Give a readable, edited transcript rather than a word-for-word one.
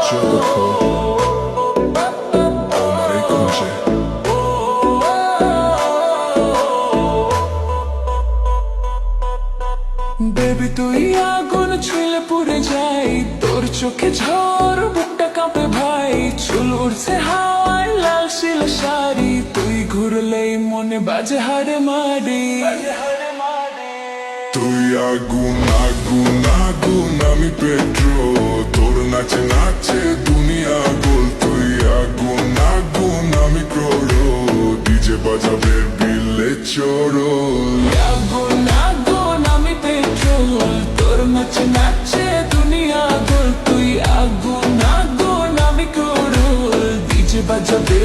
Baby তুই আগুন ছুঁলে পুড়ে যাই, তোর চোখে ঝড় বুকটা কাঁপে ভাই। চুল উড়ছে হাওয়ায় লাল শিল শাড়ি, তুই ঘুরলেই মনে বাজে হাড়ে মারি। তুই আগুন আগুন আগুন আমি পেট্রোল, তোর নাচে নাচে দুনিয়া গোল। তুই আগুন আগুন আমি ক্রোড়ো, ডিজে বাজাবে বিলে চোরো। আগুন আগুন আমি পেট্রোল, তোর নাচে নাচে দুনিয়া গোল। তুই আগুন আগুন আমি ক্রোড়ো, ডিজে বাজাবে